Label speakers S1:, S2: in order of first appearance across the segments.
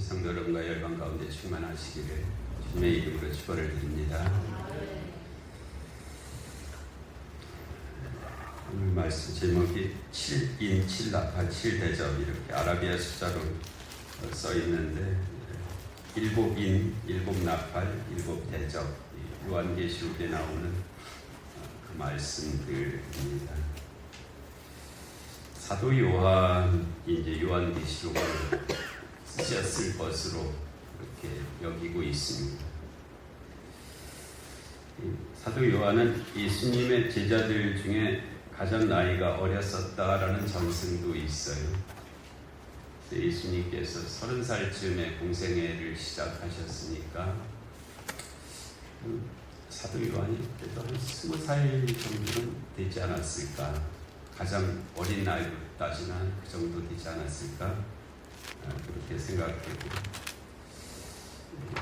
S1: 성도 여러분과 열방 가운데 충만하시기를 주님의 이름으로 축원을 드립니다. 오늘 말씀 제목이 7인 7나팔 7대접 이렇게 아라비아 숫자로 써 있는데 7인 7나팔 7대접 요한계시록에 나오는 그 말씀들입니다. 사도 요한이 이제 요한계시록을 쓰셨을 것으로 이렇게 여기고 있습니다. 사도 요한은 예수님의 제자들 중에 가장 나이가 어렸었다라는 전승도 있어요. 예수님께서 30살쯤에 공생애를 시작하셨으니까 사도 요한이 그래도 한 20살 정도는 되지 않았을까. 가장 어린 나이로 따지면 그 정도 되지 않았을까. 그렇게 생각되고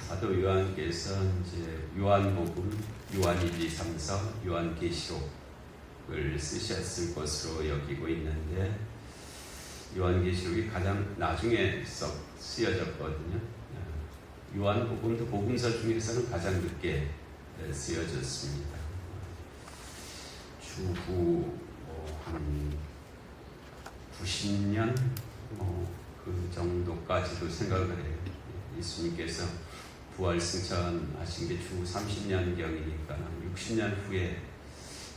S1: 사도 요한께서 이제 요한복음, 요한 1, 2, 3서, 요한계시록을 쓰셨을 것으로 여기고 있는데 요한계시록이 가장 나중에 쓰여졌거든요. 요한복음도 복음서 중에서는 가장 늦게 쓰여졌습니다. 추후 한 90년 그 정도까지도 생각을 해요. 예수님께서 부활 승천하신 게 추후 30년경이니까 60년 후에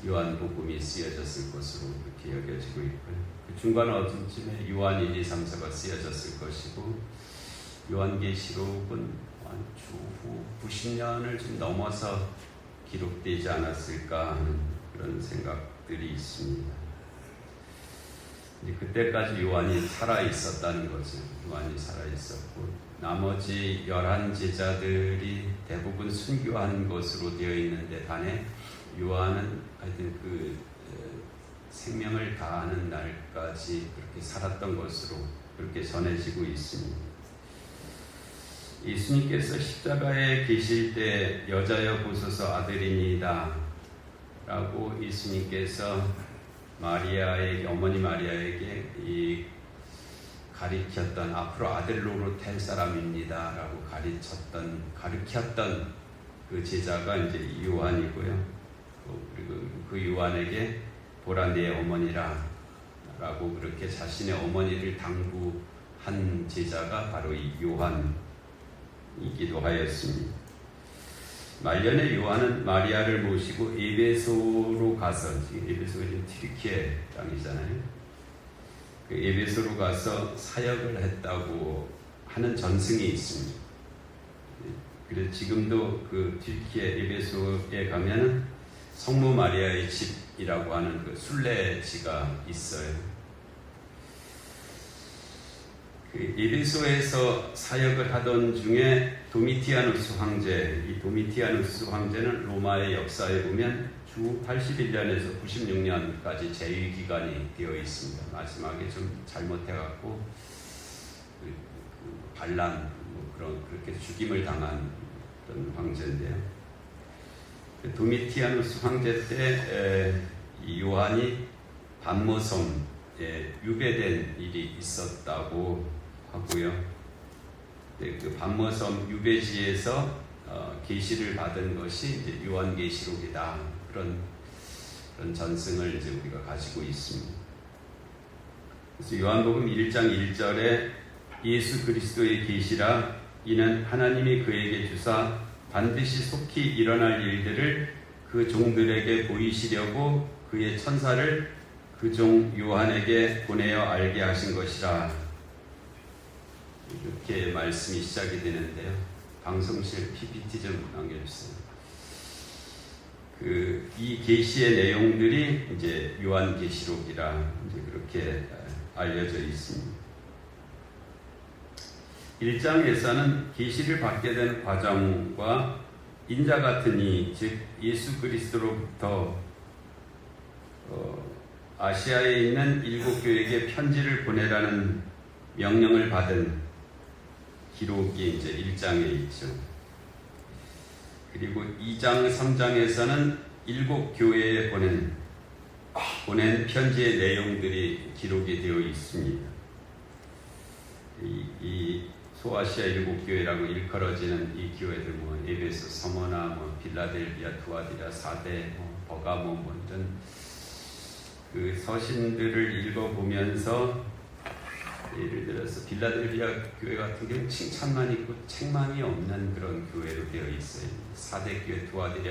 S1: 요한복음이 쓰여졌을 것으로 이렇게 여겨지고 있고요. 그 중간 어딘쯤에 요한 1, 2, 3서가 쓰여졌을 것이고 요한계시록은 추후 90년을 좀 넘어서 기록되지 않았을까 하는 그런 생각들이 있습니다. 그때까지 요한이 살아있었다는 거죠. 요한이 살아있었고 나머지 11 제자들이 대부분 순교한 것으로 되어 있는데 반해 요한은 하여튼 그 생명을 다하는 날까지 그렇게 살았던 것으로 그렇게 전해지고 있습니다. 예수님께서 십자가에 계실 때 여자여 보소서 아들이니이다 라고 예수님께서 마리아에게, 어머니 마리아에게 가리켰던 앞으로 아들 노릇할 사람입니다 라고 가르쳤던 그 제자가 이제 요한이고요. 그리고 그 요한에게 보라 내 어머니라 라고 그렇게 자신의 어머니를 당부한 제자가 바로 이 요한이기도 하였습니다. 말년에 요한은 마리아를 모시고 에베소로 가서, 지금 에베소가 지금 튀르키예 땅이잖아요. 그 에베소로 가서 사역을 했다고 하는 전승이 있습니다. 그래서 지금도 그 튀르키예 에베소에 가면은 성모 마리아의 집이라고 하는 그 순례지가 있어요. 그 에베소에서 사역을 하던 중에 도미티아누스 황제, 이 도미티아누스 황제는 로마의 역사에 보면 주 81년에서 96년까지 재위 기간이 되어 있습니다. 마지막에 좀 잘못해갖고 반란, 그렇게 죽임을 당한 그런 황제인데요. 도미티아누스 황제 때 이 요한이 반모섬에 유배된 일이 있었다고 하고요. 그 반모섬 유배지에서 계시를 받은 것이 이제 요한계시록이다. 그런 전승을 이제 우리가 가지고 있습니다. 그래서 요한복음 1장 1절에 예수 그리스도의 계시라 이는 하나님이 그에게 주사 반드시 속히 일어날 일들을 그 종들에게 보이시려고 그의 천사를 그 종 요한에게 보내어 알게 하신 것이라. 이렇게 말씀이 시작이 되는데요. 방송실 PPT 좀 남겨주세요. 이 계시의 내용들이 이제 요한계시록이라 이제 그렇게 알려져 있습니다. 1장에서는 계시를 받게 된 과정과 인자 같은 이, 즉 예수 그리스도로부터 아시아에 있는 7교회에게 편지를 보내라는 명령을 받은 기록이 이제 1장에 있죠. 그리고 2장, 3장에서는 7교회에 보낸 편지의 내용들이 기록이 되어 있습니다. 이 소아시아 7교회라고 일컬어지는 이 교회들 에베소, 서머나, 빌라델비아, 두아디라, 사대, 버가모 이런 그 서신들을 읽어보면서 예를 들어서 빌라델비아 교회 같은 경우는 칭찬만 있고 책망이 없는 그런 교회로 되어 있어요. 사대 교회, 두아디라,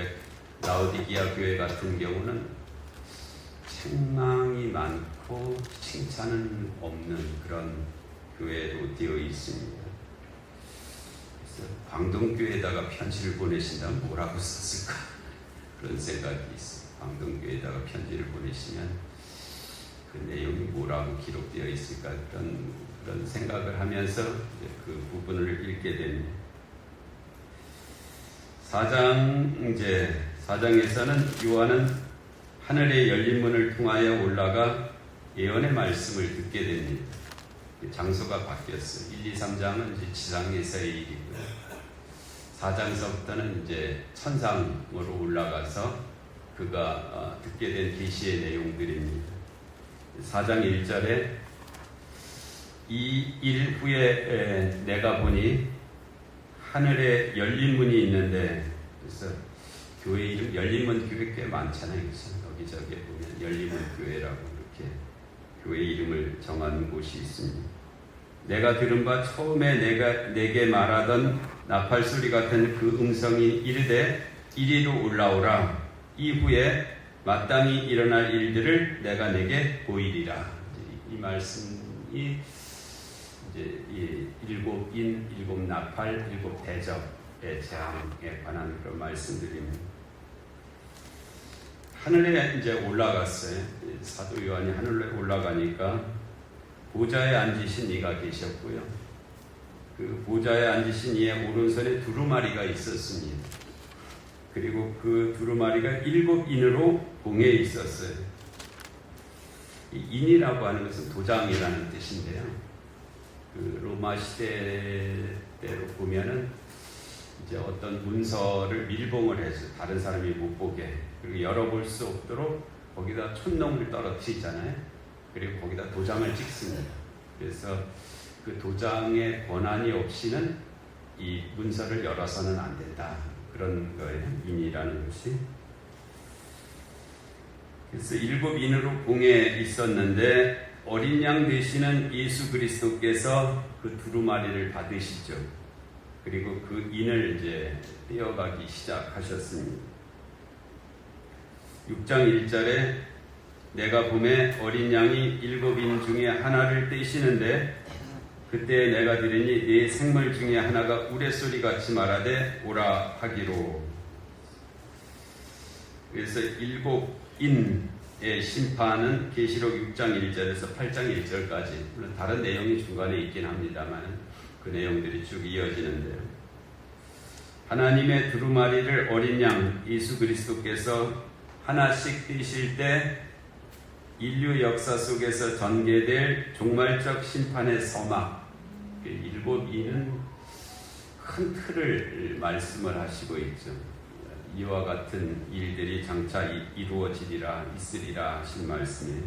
S1: 라오디기아 교회 같은 경우는 책망이 많고 칭찬은 없는 그런 교회로 되어 있습니다. 그래서 광동교회에다가 편지를 보내신다면 뭐라고 썼을까? 그런 생각이 있어요. 광동교회에다가 편지를 보내시면 그 내용이 뭐라고 기록되어 있을까? 그런 생각을 하면서 그 부분을 읽게 됩니다. 4장에서는 요한은 하늘의 열린 문을 통하여 올라가 예언의 말씀을 듣게 됩니다. 장소가 바뀌었어요. 1, 2, 3장은 이제 지상에서의 일이고요. 4장서부터는 이제 천상으로 올라가서 그가 듣게 된 계시의 내용들입니다. 4장 1절에 이 일 후에 내가 보니 하늘에 열린 문이 있는데, 그래서 교회 이름 열린문 교회 꽤 많잖아요. 그래서 여기저기 보면 열린문 교회라고 이렇게 교회 이름을 정한 곳이 있습니다. 내가 들은 바 처음에 내게 말하던 나팔 소리 같은 그 음성이 이르되 이리로 올라오라. 이후에 마땅히 일어날 일들을 내가 내게 보이리라. 이 말씀이 이제 이 일곱 인, 일곱 나팔, 일곱 대접의 재앙에 관한 그런 말씀들입니다. 하늘에 이제 올라갔어요. 사도 요한이 하늘에 올라가니까 보좌에 앉으신 이가 계셨고요. 그 보좌에 앉으신 이의 오른손에 두루마리가 있었습니다. 그리고 그 두루마리가 7인으로 봉해 있었어요. 이 인이라고 하는 것은 도장이라는 뜻인데요. 그 로마 시대 때로 보면은 이제 어떤 문서를 밀봉을 해서 다른 사람이 못 보게, 그리고 열어볼 수 없도록 거기다 촛농을 떨어뜨리잖아요. 그리고 거기다 도장을 찍습니다. 그래서 그 도장의 권한이 없이는 이 문서를 열어서는 안 된다. 그런 거예요. 인이라는 것이. 그래서 7인으로 봉해 있었는데 어린 양 되시는 예수 그리스도께서 그 두루마리를 받으시죠. 그리고 그 인을 이제 떼어가기 시작하셨습니다. 6장 1절에 내가 보매 어린 양이 7인 중에 하나를 떼시는데 그때 내가 들으니 네 생물 중에 하나가 우레소리 같이 말하되 오라 하기로. 그래서 7인의 심판은 계시록 6장 1절에서 8장 1절까지, 물론 다른 내용이 중간에 있긴 합니다만 그 내용들이 쭉 이어지는데요. 하나님의 두루마리를 어린 양 예수 그리스도께서 하나씩 떼실 때 인류 역사 속에서 전개될 종말적 심판의 서막, 7인은 큰 틀을 말씀을 하시고 있죠. 이와 같은 일들이 장차 이루어지리라, 있으리라 하신 말씀이에요.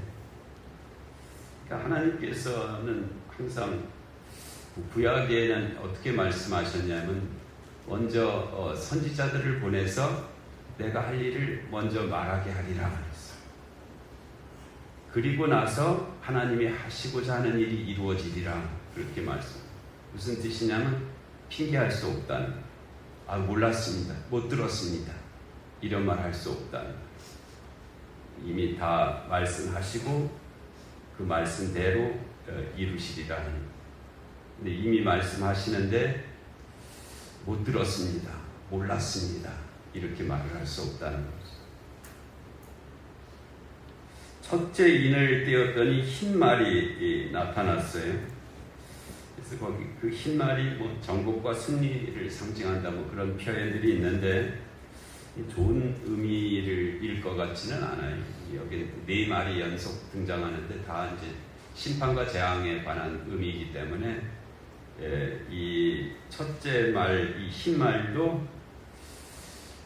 S1: 그러니까 하나님께서는 항상 구약에는 어떻게 말씀하셨냐면 먼저 선지자들을 보내서 내가 할 일을 먼저 말하게 하리라 그랬어요. 그리고 나서 하나님이 하시고자 하는 일이 이루어지리라 그렇게 말씀. 무슨 뜻이냐면 핑계할 수 없다는, 몰랐습니다, 못 들었습니다, 이런 말 할 수 없다는, 이미 다 말씀하시고 그 말씀대로 이루시리라. 근데 이미 말씀하시는데 못 들었습니다, 몰랐습니다, 이렇게 말을 할 수 없다는 거죠. 첫째 인을 떼었더니 흰 말이 나타났어요. 그래서 거기 그 흰 말이 정복과 승리를 상징한다 그런 표현들이 있는데 좋은 의미를 일 것 같지는 않아요. 여기 4말이 연속 등장하는데 다 이제 심판과 재앙에 관한 의미이기 때문에 이 첫째 말, 이 흰 말도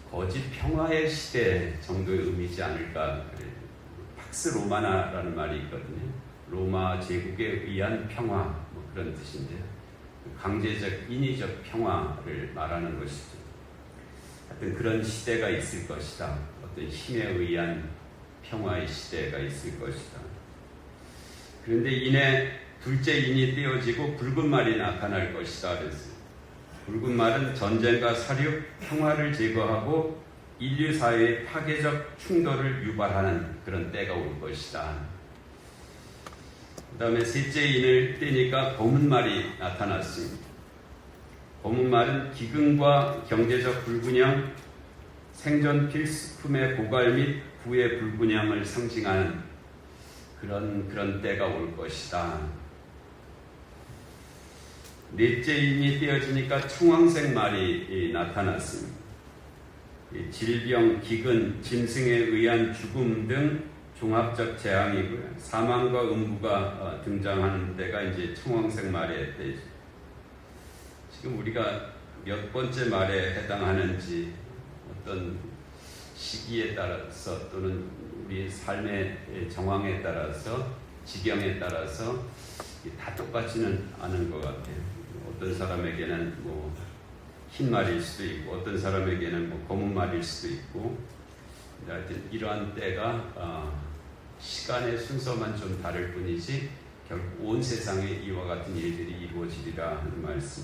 S1: 거짓 평화의 시대 정도의 의미지 않을까. 팍스 로마나라는 말이 있거든요. 로마 제국에 의한 평화, 그런 뜻인데요. 강제적 인위적 평화를 말하는 것이죠. 하여튼 그런 시대가 있을 것이다. 어떤 힘에 의한 평화의 시대가 있을 것이다. 그런데 이내 둘째 인이 떼어지고 붉은 말이 나타날 것이다. 그랬어요. 붉은 말은 전쟁과 사륙, 평화를 제거하고 인류 사회의 파괴적 충돌을 유발하는 그런 때가 올 것이다. 그 다음에 셋째 인을 떼니까 검은 말이 나타났습니다. 검은 말은 기근과 경제적 불균형, 생존 필수품의 고갈 및 부의 불균형을 상징하는 그런 때가 올 것이다. 넷째 인이 떼어지니까 청황색 말이 나타났습니다. 질병, 기근, 짐승에 의한 죽음 등 종합적 재앙이고요. 사망과 음부가 등장하는 때가 이제 청황색 말의 때죠. 지금 우리가 몇 번째 말에 해당하는지 어떤 시기에 따라서 또는 우리 삶의 정황에 따라서 지경에 따라서 다 똑같지는 않은 것 같아요. 어떤 사람에게는 뭐 흰 말일 수도 있고 어떤 사람에게는 뭐 검은 말일 수도 있고 하여튼 이러한 때가 시간의 순서만 좀 다를 뿐이지 결국 온 세상에 이와 같은 일들이 이루어지리라 하는 말씀.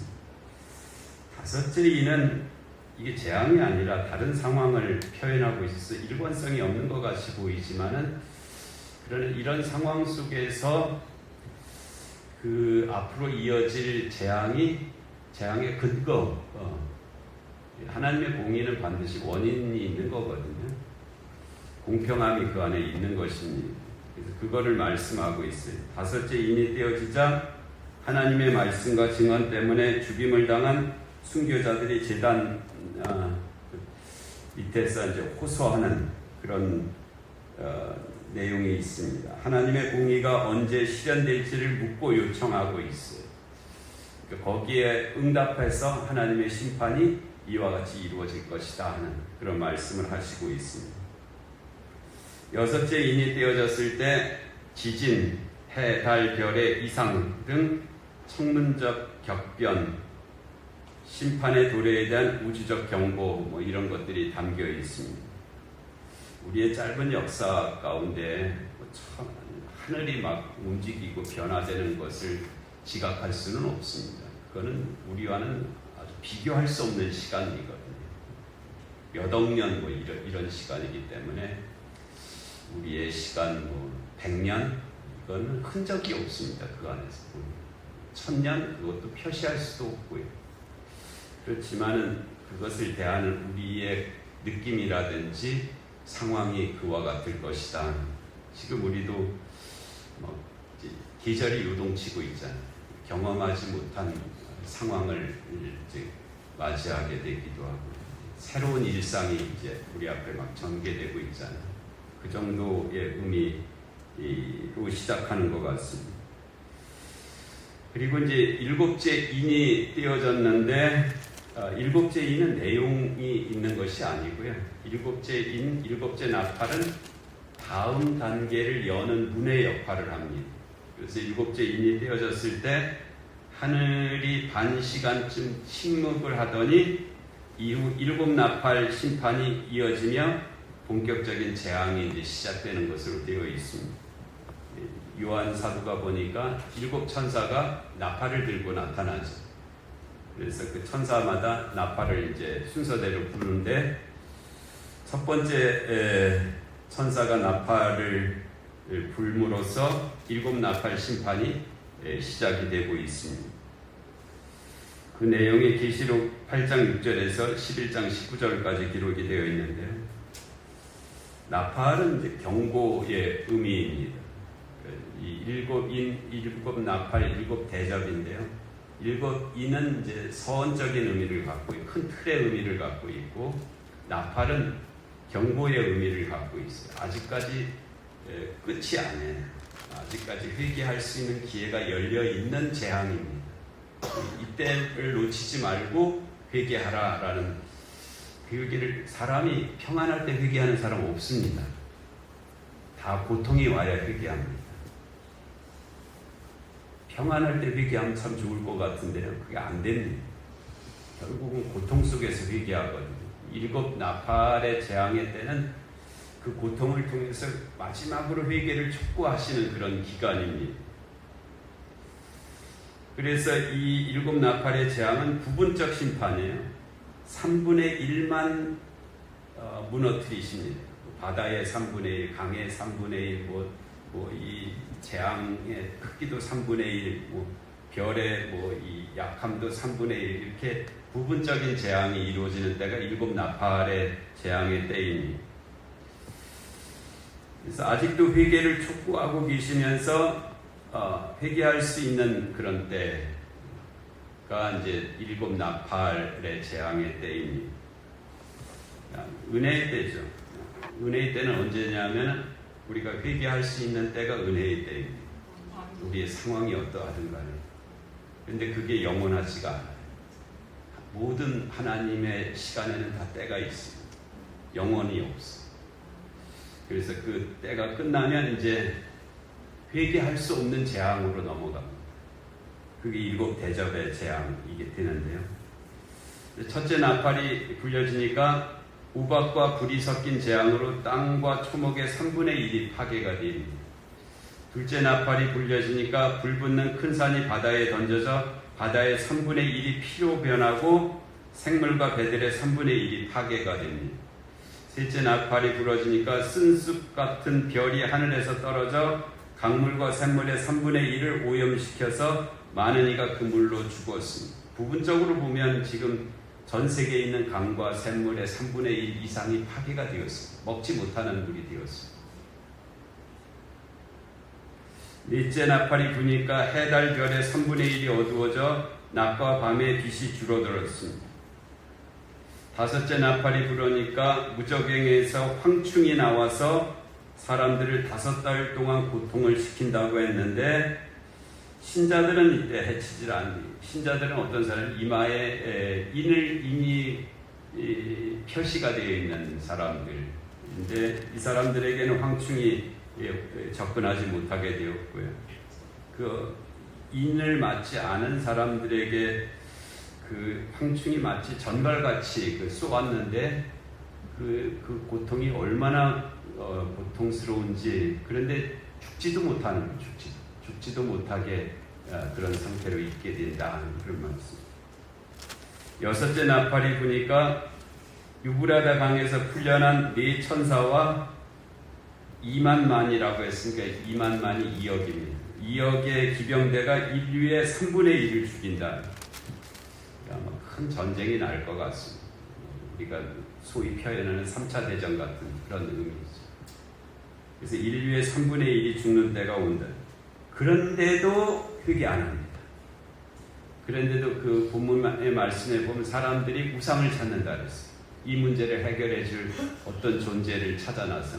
S1: 다섯째 이는 이게 재앙이 아니라 다른 상황을 표현하고 있어서 일관성이 없는 것 같이 보이지만은 그러나 이런 상황 속에서 그 앞으로 이어질 재앙의 근거, 하나님의 공의는 반드시 원인이 있는 거거든요. 공평함이 그 안에 있는 것입니다. 그래서 그거를 말씀하고 있어요. 다섯째 인이 떼어지자 하나님의 말씀과 증언 때문에 죽임을 당한 순교자들이 제단 밑에서 이제 호소하는 그런 내용이 있습니다. 하나님의 공의가 언제 실현될지를 묻고 요청하고 있어요. 거기에 응답해서 하나님의 심판이 이와 같이 이루어질 것이다 하는 그런 말씀을 하시고 있습니다. 여섯째 인이 떼어졌을 때 지진, 해, 달, 별의 이상 등 천문적 격변, 심판의 도래에 대한 우주적 경고 뭐 이런 것들이 담겨 있습니다. 우리의 짧은 역사 가운데 하늘이 막 움직이고 변화되는 것을 지각할 수는 없습니다. 그거는 우리와는 아주 비교할 수 없는 시간이거든요. 몇 억 년 뭐 이런 시간이기 때문에 우리의 시간 뭐 100년 이거는 흔적이 없습니다. 그 안에서 1000년 그것도 표시할 수도 없고요. 그렇지만은 그것을 대하는 우리의 느낌이라든지 상황이 그와 같을 것이다. 지금 우리도 뭐 계절이 요동치고 있잖아요. 경험하지 못한 상황을 이제 맞이하게 되기도 하고 새로운 일상이 이제 우리 앞에 막 전개되고 있잖아요. 그 정도의 의미로 시작하는 것 같습니다. 그리고 이제 일곱째 인이 떼어졌는데 일곱째 인은 내용이 있는 것이 아니고요. 일곱째 인, 일곱째 나팔은 다음 단계를 여는 문의 역할을 합니다. 그래서 일곱째 인이 떼어졌을 때 하늘이 반 시간쯤 침묵을 하더니 이후 일곱 나팔 심판이 이어지며 본격적인 재앙이 이제 시작되는 것으로 되어 있습니다. 요한 사도가 보니까 일곱 천사가 나팔을 들고 나타나죠. 그래서 그 천사마다 나팔을 이제 순서대로 부르는데 첫 번째 천사가 나팔을 불므로써 일곱 나팔 심판이 시작이 되고 있습니다. 그 내용이 계시록 8장 6절에서 11장 19절까지 기록이 되어 있는데요. 나팔은 이제 경고의 의미입니다. 이 일곱 인, 일곱 나팔, 일곱 대접인데요. 일곱 인은 이제 서원적인 의미를 갖고 있고 큰 틀의 의미를 갖고 있고 나팔은 경고의 의미를 갖고 있어요. 아직까지 끝이 아니에요. 아직까지 회개할 수 있는 기회가 열려 있는 재앙입니다. 이때를 놓치지 말고 회개하라라는 회개를 사람이 평안할 때 회개하는 사람 없습니다. 다 고통이 와야 회개합니다. 평안할 때 회개하면 참 좋을 것 같은데요. 그게 안 됩니다. 결국은 고통 속에서 회개하거든요. 7 나팔의 재앙의 때는 그 고통을 통해서 마지막으로 회개를 촉구하시는 그런 기간입니다. 그래서 이 7 나팔의 재앙은 부분적 심판이에요. 3분의 1만 무너뜨리십니다. 바다의 3분의 1, 강의 3분의 1, 이 재앙의 크기도 3분의 1, 별의 이 약함도 3분의 1, 이렇게 부분적인 재앙이 이루어지는 때가 7 나팔의 재앙의 때입니다. 그래서 아직도 회개를 촉구하고 계시면서 회개할 수 있는 그런 때가 이제 7 나팔의 재앙의 때입니다. 은혜의 때죠. 은혜의 때는 언제냐면 우리가 회개할 수 있는 때가 은혜의 때입니다. 우리의 상황이 어떠하든 간에. 그런데 그게 영원하지가 않아요. 모든 하나님의 시간에는 다 때가 있습니다. 영원히 없어. 그래서 그 때가 끝나면 이제 회개할 수 없는 재앙으로 넘어갑니다. 그게 7 대접의 재앙이게 되는데요. 첫째 나팔이 불려지니까 우박과 불이 섞인 재앙으로 땅과 초목의 3분의 1이 파괴가 됩니다. 둘째 나팔이 불려지니까 불붙는 큰 산이 바다에 던져져 바다의 3분의 1이 피로 변하고 생물과 배들의 3분의 1이 파괴가 됩니다. 셋째 나팔이 불어지니까 쓴숲 같은 별이 하늘에서 떨어져 강물과 샘물의 3분의 1을 오염시켜서 많은 이가 그 물로 죽었습니다. 부분적으로 보면 지금 전 세계에 있는 강과 샘물의 3분의 1 이상이 파괴가 되었습니다. 먹지 못하는 물이 되었습니다. 넷째 나팔이 부니까 해, 달, 별의 3분의 1이 어두워져 낮과 밤의 빛이 줄어들었습니다. 다섯째 나팔이 불으니까 무적행에서 황충이 나와서 사람들을 5달 동안 고통을 시킨다고 했는데 신자들은 이때 해치질 않습니다. 신자들은 어떤 사람? 이마에 인이 표시가 되어 있는 사람들인데 이 사람들에게는 황충이 접근하지 못하게 되었고요. 그 인을 맞지 않은 사람들에게 그 황충이 마치 전갈같이 쏘았는데 그 고통이 얼마나 고통스러운지. 그런데 죽지도 못하는 거예요. 죽지도 못하게 그런 상태로 있게 된다. 그런 말씀. 여섯째 나팔이 부니까 유브라다 강에서 풀려난 4 천사와 2만만이라고 했으니까 2만만이 2억입니다. 2억의 기병대가 인류의 3분의 1을 죽인다. 아마 큰 전쟁이 날 것 같습니다. 우리가 소위 표현하는 3차 대전 같은 그런 의미죠. 그래서 인류의 3분의 1이 죽는 때가 온다. 그런데도 회개 안 합니다. 그런데도 그 본문의 말씀에 보면 사람들이 우상을 찾는다 그랬어요. 이 문제를 해결해 줄 어떤 존재를 찾아나서.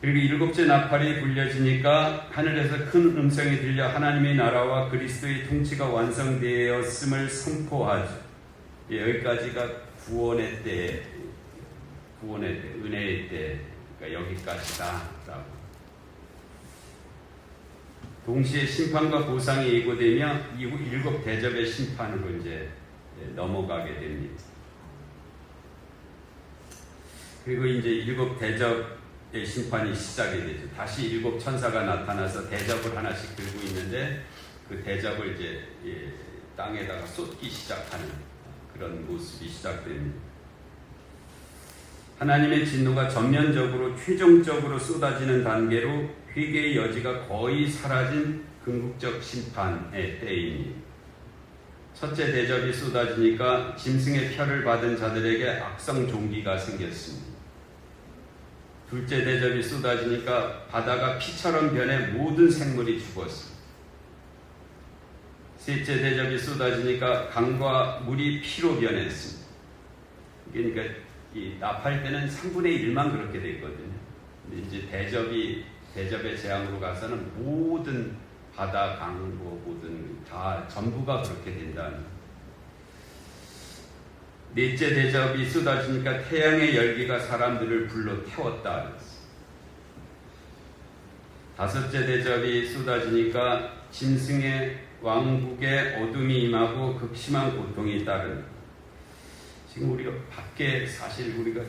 S1: 그리고 7째 나팔이 불려지니까 하늘에서 큰 음성이 들려 하나님의 나라와 그리스도의 통치가 완성되었음을 선포하죠. 여기까지가 구원의 때, 은혜의 때, 그러니까 여기까지다라고. 동시에 심판과 보상이 예고되며 이후 7 대접의 심판으로 이제 넘어가게 됩니다. 그리고 이제 7 대접의 심판이 시작이 되죠. 다시 7 천사가 나타나서 대접을 하나씩 들고 있는데 그 대접을 이제 땅에다가 쏟기 시작하는 그런 모습이 시작됩니다. 하나님의 진노가 전면적으로 최종적으로 쏟아지는 단계로 회개의 여지가 거의 사라진 궁극적 심판의 때입니다. 첫째 대접이 쏟아지니까 짐승의 표를 받은 자들에게 악성 종기가 생겼습니다. 둘째 대접이 쏟아지니까 바다가 피처럼 변해 모든 생물이 죽었습니다. 셋째 대접이 쏟아지니까 강과 물이 피로 변했습니다. 그러니까 이 나팔 때는 3분의 1만 그렇게 돼 있거든요. 근데 이제 대접의 재앙으로 가서는 모든 바다, 강, 모든 다 전부가 그렇게 된다는. 넷째 대접이 쏟아지니까 태양의 열기가 사람들을 불러 태웠다. 다섯째 대접이 쏟아지니까 짐승의 왕국에 어둠이 임하고 극심한 고통이 따른다. 지금 우리가 밖에 사실 우리가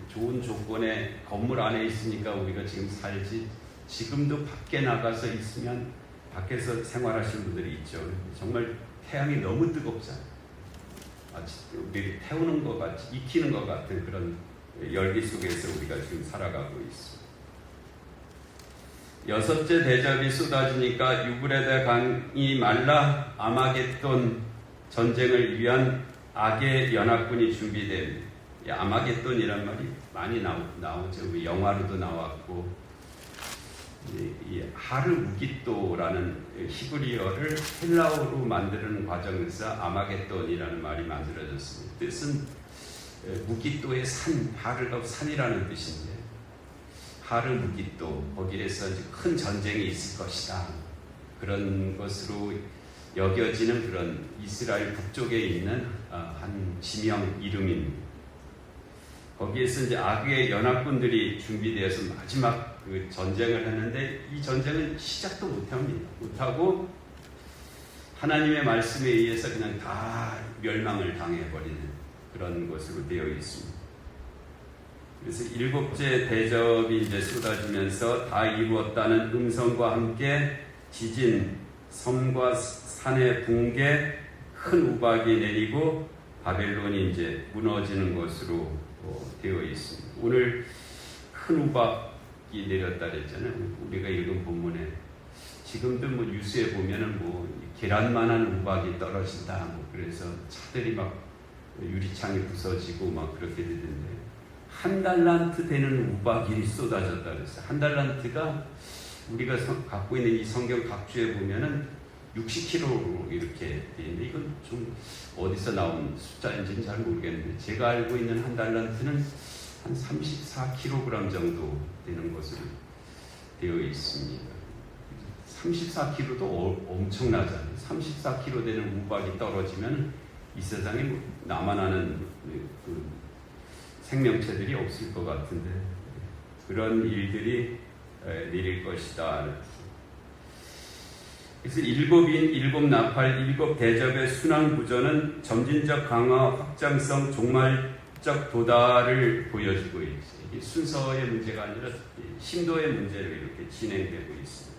S1: 좋은 조건의 건물 안에 있으니까 우리가 지금 살지, 지금도 밖에 나가서 있으면 밖에서 생활하시는 분들이 있죠. 정말 태양이 너무 뜨겁잖아요. 우리 태우는 것 같이, 익히는 것 같은 그런 열기 속에서 우리가 지금 살아가고 있습니다. 여섯째 대접이 쏟아지니까 유브레데 강이 말라 아마겟돈 전쟁을 위한 악의 연합군이 준비됩니다. 아마겟돈이란 말이 많이 나오죠. 영화로도 나왔고, 이 하르무기또라는 히브리어를 헬라어로 만드는 과정에서 아마겟돈이라는 말이 만들어졌습니다. 뜻은 무기또의 산, 하르가 산이라는 뜻인데, 하르무기또, 거기에서 큰 전쟁이 있을 것이다, 그런 것으로 여겨지는 그런 이스라엘 북쪽에 있는 한 지명 이름입니다. 거기에서 이제 악의 연합군들이 준비되어서 마지막 그 전쟁을 했는데, 이 전쟁은 시작도 못하고 하나님의 말씀에 의해서 그냥 다 멸망을 당해버리는 그런 것으로 되어 있습니다. 그래서 일곱째 대접이 이제 쏟아지면서 다 이루었다는 음성과 함께 지진, 섬과 산의 붕괴, 큰 우박이 내리고 바벨론이 이제 무너지는 것으로 되어 있습니다. 오늘 큰 우박이 내렸다 그랬잖아요. 우리가 읽은 본문에 지금도 뭐 뉴스에 보면은 뭐 계란만한 우박이 떨어진다, 뭐 그래서 차들이 막 유리창이 부서지고 막 그렇게 되던데, 한 달란트 되는 우박이 쏟아졌다 그랬어요. 한 달란트가 우리가 갖고 있는 이 성경 각주에 보면은 60kg로 이렇게 돼 있는데, 이건 좀 어디서 나온 숫자인지는 잘 모르겠는데, 제가 알고 있는 한 달란트는 한 34kg 정도 되는 것으로 되어 있습니다. 34kg도 엄청나잖아요. 34kg 되는 우박이 떨어지면 이 세상에 나만 아는 그 생명체들이 없을 것 같은데, 그런 일들이 내릴 것이다. 그래서 일곱 나팔, 일곱 대접의 순환 구조는 점진적 강화, 확장성, 종말적 도달을 보여주고 있어요. 이게 순서의 문제가 아니라 심도의 문제로 이렇게 진행되고 있습니다.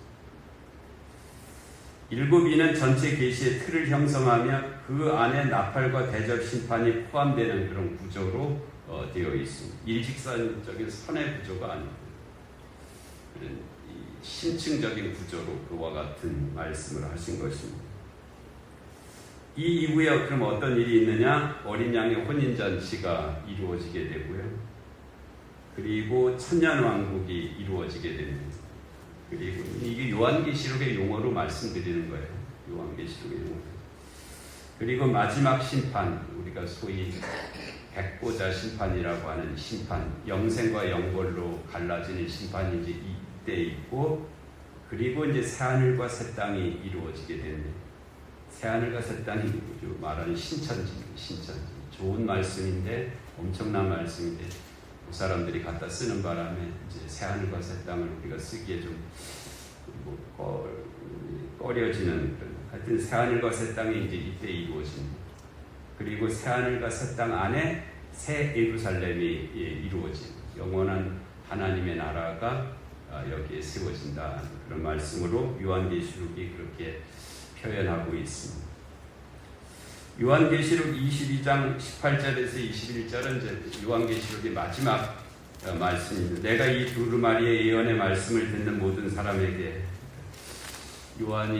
S1: 일곱이는 전체 계시의 틀을 형성하며 그 안에 나팔과 대접 심판이 포함되는 그런 구조로 되어 있습니다. 일직선적인 선의 구조가 아니고 심층적인 구조로 그와 같은 말씀을 하신 것입니다. 이 이후에 그럼 어떤 일이 있느냐? 어린 양의 혼인잔치가 이루어지게 되고요. 그리고 천년왕국이 이루어지게 됩니다. 그리고 이게 요한계시록의 용어로 말씀드리는 거예요. 요한계시록의 용어. 그리고 마지막 심판, 우리가 소위 백보자 심판이라고 하는 심판, 영생과 영벌로 갈라지는 심판이 이제 이때 있고, 그리고 이제 새하늘과 새 땅이 이루어지게 됩니다. 새하늘과 새 땅이 말하는 신천지. 좋은 말씀인데, 엄청난 말씀인데, 그 사람들이 갖다 쓰는 바람에 이제 새하늘과 새 땅을 우리가 쓰기에 좀 꺼려지는 그런, 하여튼 새하늘과 새 땅이 이제 이때 이루어집니다. 그리고 새하늘과 새 땅 안에 새 예루살렘이 이루어진 영원한 하나님의 나라가 여기에 세워진다, 그런 말씀으로 요한계시록이 그렇게 표현하고 있습니다. 요한계시록 22장 18절에서 21절은 이제 요한계시록의 마지막 말씀입니다. 내가 이 두루마리의 예언의 말씀을 듣는 모든 사람에게,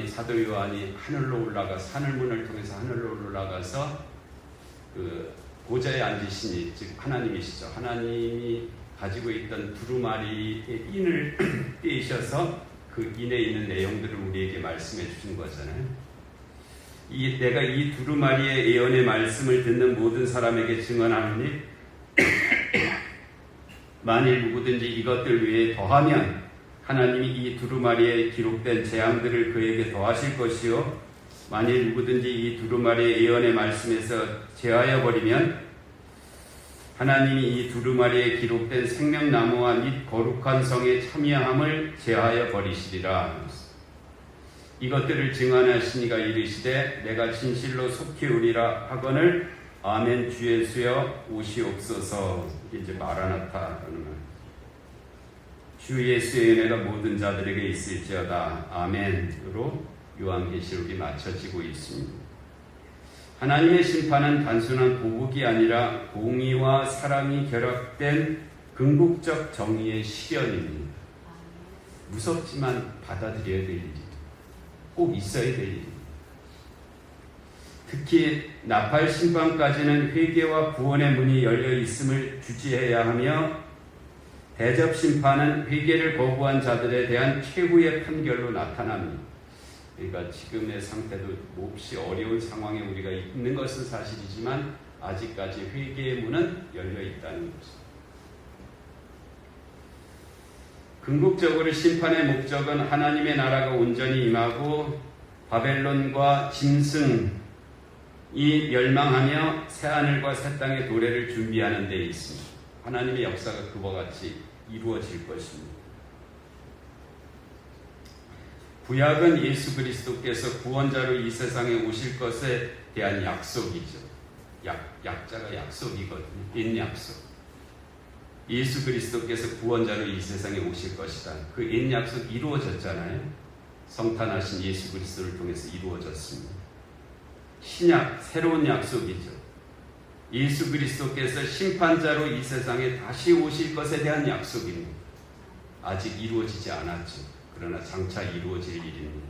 S1: 사도 요한이 하늘로 올라가서, 하늘문을 통해서 하늘로 올라가서 그 보좌에 앉으시니, 즉 하나님이시죠. 하나님이 가지고 있던 두루마리의 인을 떼셔서 그 인에 있는 내용들을 우리에게 말씀해 주신 거잖아요. 내가 이 두루마리의 예언의 말씀을 듣는 모든 사람에게 증언하노니 만일 누구든지 이것들 외에 더하면 하나님이 이 두루마리에 기록된 재앙들을 그에게 더하실 것이요, 만일 누구든지 이 두루마리의 예언의 말씀에서 제하여 버리면 하나님이 이 두루마리에 기록된 생명나무와 및 거룩한 성에 참여함을 제하여 버리시리라. 이것들을 증언하시니가 이르시되 내가 진실로 속히 오리라 하거늘 아멘 주 예수여 오시옵소서. 이게 이제 마라나타라는 말. 주 예수의 은혜가 모든 자들에게 있을지어다. 아멘으로 요한계시록이 맞춰지고 있습니다. 하나님의 심판은 단순한 보복이 아니라 공의와 사랑이 결합된 궁극적 정의의 실현입니다. 무섭지만 받아들여야 될 일이다. 꼭 있어야 될 일입니다. 특히 나팔 심판까지는 회개와 구원의 문이 열려 있음을 주지해야 하며 대접 심판은 회개를 거부한 자들에 대한 최후의 판결로 나타납니다. 그러니까 지금의 상태도 몹시 어려운 상황에 우리가 있는 것은 사실이지만 아직까지 회개의 문은 열려 있다는 것입니다. 궁극적으로 심판의 목적은 하나님의 나라가 온전히 임하고 바벨론과 짐승이 멸망하며 새하늘과 새 땅의 도래를 준비하는 데 있습니다. 하나님의 역사가 그와 같이 이루어질 것입니다. 구약은 예수 그리스도께서 구원자로 이 세상에 오실 것에 대한 약속이죠. 약자가 약속이거든요. 인약속. 예수 그리스도께서 구원자로 이 세상에 오실 것이다. 그 인약속 이루어졌잖아요. 성탄하신 예수 그리스도를 통해서 이루어졌습니다. 신약, 새로운 약속이죠. 예수 그리스도께서 심판자로 이 세상에 다시 오실 것에 대한 약속입니다. 아직 이루어지지 않았죠. 그러나 장차 이루어질 일입니다.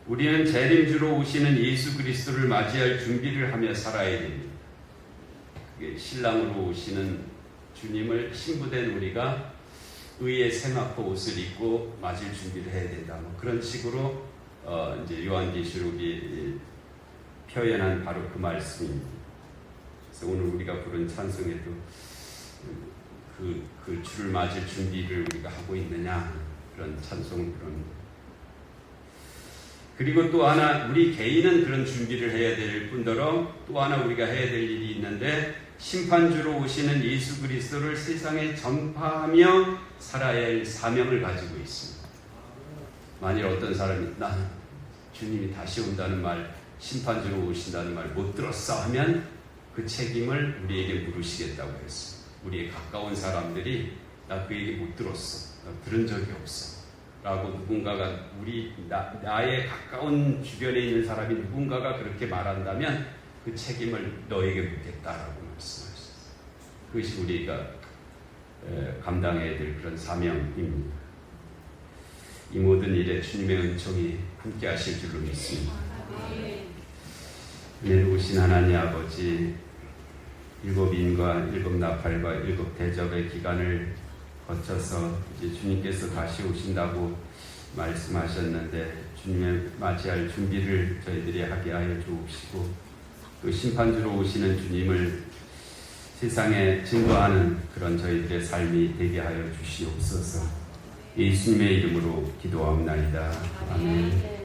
S1: 우리는 재림주로 오시는 예수 그리스도를 맞이할 준비를 하며 살아야 됩니다. 그게 신랑으로 오시는 주님을 신부된 우리가 의의 세마포 옷을 입고 맞을 준비를 해야 된다. 그런 식으로 이제 요한계시록이 표현한 바로 그 말씀입니다. 그래서 오늘 우리가 부른 찬송에도 그 주를 맞을 준비를 우리가 하고 있느냐 그런 찬송을 부릅니다. 그리고 또 하나 우리 개인은 그런 준비를 해야 될 뿐더러 또 하나 우리가 해야 될 일이 있는데 심판주로 오시는 예수 그리스도를 세상에 전파하며 살아야 할 사명을 가지고 있습니다. 만일 어떤 사람이 나 주님이 다시 온다는 말, 심판주로 오신다는 말 못 들었어 하면 그 책임을 우리에게 물으시겠다고 했습니다. 우리의 가까운 사람들이 나 그 얘기 못 들었어. 들은 적이 없어. 라고 누군가가 나의 가까운 주변에 있는 사람이 누군가가 그렇게 말한다면 그 책임을 너에게 묻겠다라고 말씀하셨어요. 그것이 우리가 감당해야 될 그런 사명입니다. 이 모든 일에 주님의 은총이 함께 하실 줄로 믿습니다. 은혜로우신 하나님 아버지, 7인과 7나팔과 7대접의 기간을 거쳐서 이제 주님께서 다시 오신다고 말씀하셨는데 주님을 맞이할 준비를 저희들이 하게 하여 주옵시고 또 심판주로 오시는 주님을 세상에 증거하는 그런 저희들의 삶이 되게 하여 주시옵소서. 예수님의 이름으로 기도하옵나이다. 아멘.